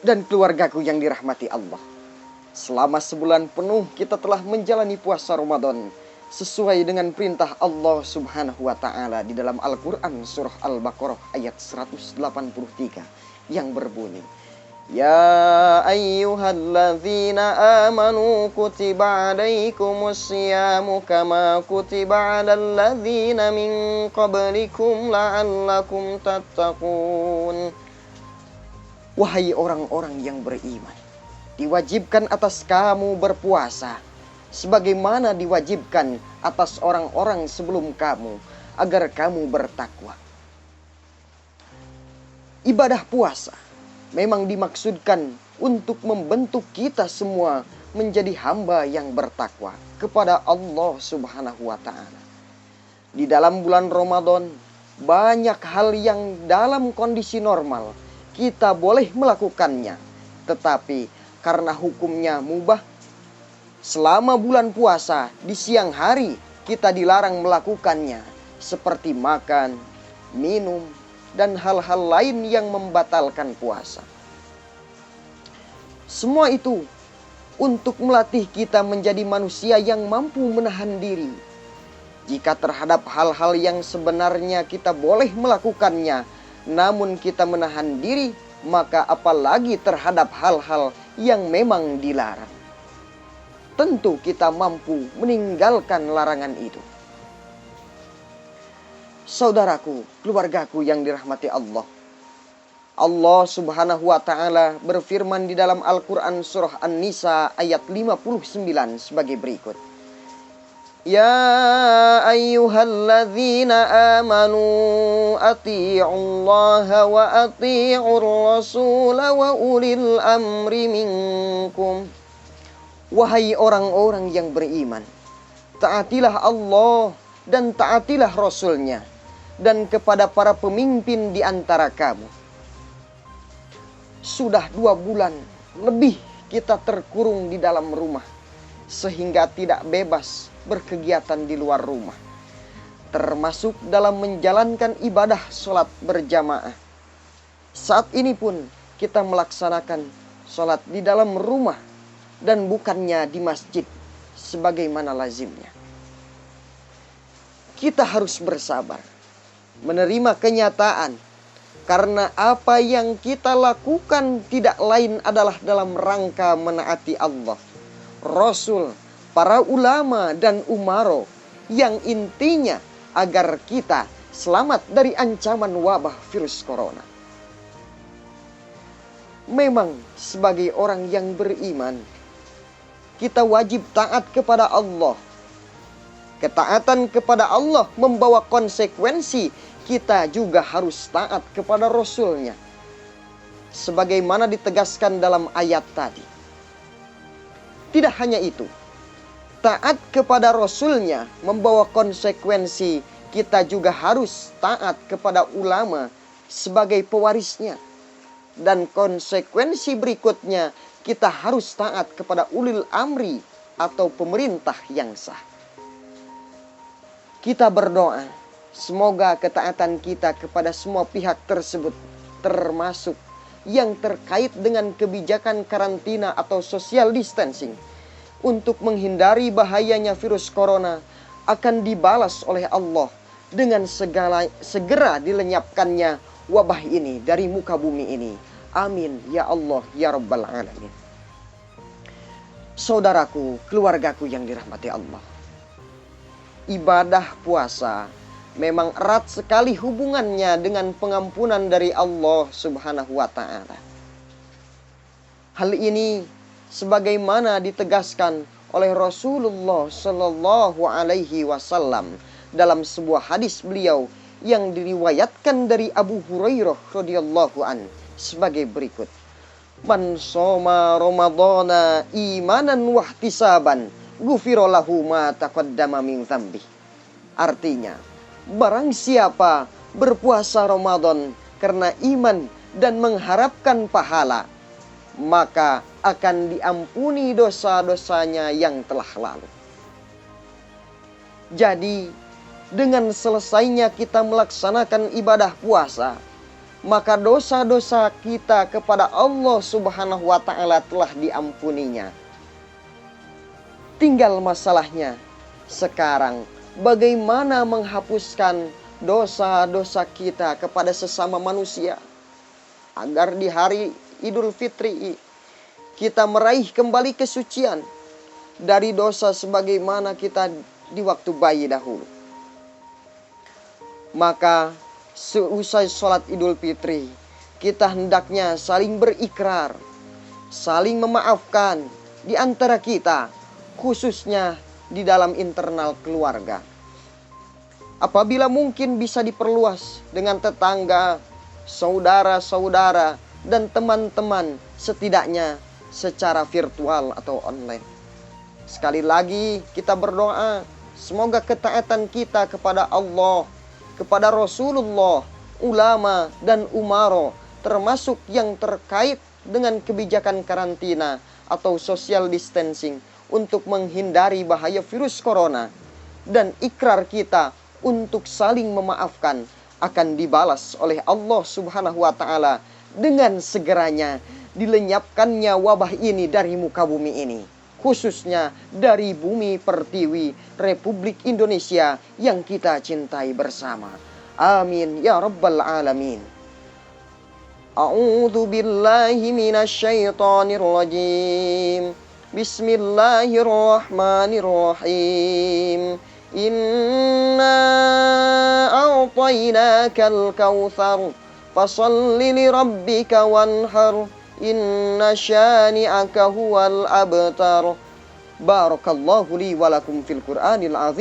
dan keluargaku yang dirahmati Allah. Selama sebulan penuh kita telah menjalani puasa Ramadan sesuai dengan perintah Allah Subhanahu wa taala di dalam Al-Qur'an surah Al-Baqarah ayat 183 yang berbunyi, Ya ayyuhalladzina amanu kutiba alaikumus siyamu kama kutiba alal ladzina min qablikum la'allakum tattaqun. Wahai orang-orang yang beriman, diwajibkan atas kamu berpuasa sebagaimana diwajibkan atas orang-orang sebelum kamu agar kamu bertakwa. Ibadah puasa memang dimaksudkan untuk membentuk kita semua menjadi hamba yang bertakwa kepada Allah Subhanahu wa taala. Di dalam bulan Ramadan banyak hal yang dalam kondisi normal kita boleh melakukannya, tetapi karena hukumnya mubah, selama bulan puasa di siang hari kita dilarang melakukannya, seperti makan, minum, dan hal-hal lain yang membatalkan puasa. Semua itu untuk melatih kita menjadi manusia yang mampu menahan diri. Jika terhadap hal-hal yang sebenarnya kita boleh melakukannya, namun kita menahan diri, maka apalagi terhadap hal-hal yang memang dilarang. Tentu kita mampu meninggalkan larangan itu. Saudaraku, keluargaku yang dirahmati Allah. Allah Subhanahu wa taala berfirman di dalam Al-Qur'an surah An-Nisa ayat 59 sebagai berikut. Ya ayyuhalladzina amanu ati'ullaha wa ati'ur rasula wa ulil amri minkum. Wahai orang-orang yang beriman, taatilah Allah dan taatilah Rasul-Nya, dan kepada para pemimpin di antara kamu. Sudah 2 bulan lebih kita terkurung di dalam rumah, sehingga tidak bebas berkegiatan di luar rumah, termasuk dalam menjalankan ibadah sholat berjamaah. Saat ini pun kita melaksanakan sholat di dalam rumah dan bukannya di masjid sebagaimana lazimnya. Kita harus bersabar, menerima kenyataan, karena apa yang kita lakukan tidak lain adalah dalam rangka menaati Allah, Rasul, para ulama dan umaro, yang intinya agar kita selamat dari ancaman wabah virus corona. Memang sebagai orang yang beriman, kita wajib taat kepada Allah. Ketaatan kepada Allah membawa konsekuensi kita juga harus taat kepada Rasul-Nya, sebagaimana ditegaskan dalam ayat tadi. Tidak hanya itu, taat kepada Rasul-Nya membawa konsekuensi kita juga harus taat kepada ulama sebagai pewarisnya. Dan konsekuensi berikutnya, kita harus taat kepada ulil amri atau pemerintah yang sah. Kita berdoa, semoga ketaatan kita kepada semua pihak tersebut, termasuk yang terkait dengan kebijakan karantina atau social distancing, untuk menghindari bahayanya virus corona, akan dibalas oleh Allah dengan segera dilenyapkannya wabah ini dari muka bumi ini. Amin ya Allah ya Rabbal Alamin. Saudaraku, keluargaku yang dirahmati Allah, ibadah puasa memang erat sekali hubungannya dengan pengampunan dari Allah Subhanahu wa taala. Hal ini sebagaimana ditegaskan oleh Rasulullah Shallallahu alaihi wasallam dalam sebuah hadis beliau yang diriwayatkan dari Abu Hurairah radhiyallahu an sebagai berikut. Man shoma ramadhana imanan wahtisaban ghufira lahu ma taqaddama min dzambi. Artinya, barang siapa berpuasa Ramadan karena iman dan mengharapkan pahala, maka akan diampuni dosa-dosanya yang telah lalu. Jadi, dengan selesainya kita melaksanakan ibadah puasa, maka dosa-dosa kita kepada Allah Subhanahu wa Ta'ala telah diampuninya. Tinggal masalahnya sekarang, bagaimana menghapuskan dosa-dosa kita kepada sesama manusia, agar di hari Idul Fitri kita meraih kembali kesucian dari dosa sebagaimana kita di waktu bayi dahulu. Maka seusai sholat Idul Fitri, kita hendaknya saling berikrar, saling memaafkan di antara kita, khususnya di dalam internal keluarga. Apabila mungkin bisa diperluas dengan tetangga, saudara-saudara, dan teman-teman, setidaknya secara virtual atau online. Sekali lagi kita berdoa, semoga ketaatan kita kepada Allah, kepada Rasulullah, ulama, dan umaro, termasuk yang terkait dengan kebijakan karantina atau social distancing untuk menghindari bahaya virus corona, dan ikrar kita untuk saling memaafkan akan dibalas oleh Allah Subhanahu wa Ta'ala dengan segeranya dilenyapkannya wabah ini dari muka bumi ini, khususnya dari bumi pertiwi Republik Indonesia yang kita cintai bersama. Amin ya rabbal alamin. A'udzu billahi minasyaitonir rajim. Bismillahirrahmanirrahim. Inna a'tainakal kautsar fasalli lirabbika wanhar inna syani'aka huwal abtar. Barakallahu li wa lakum fil Qur'anil azim.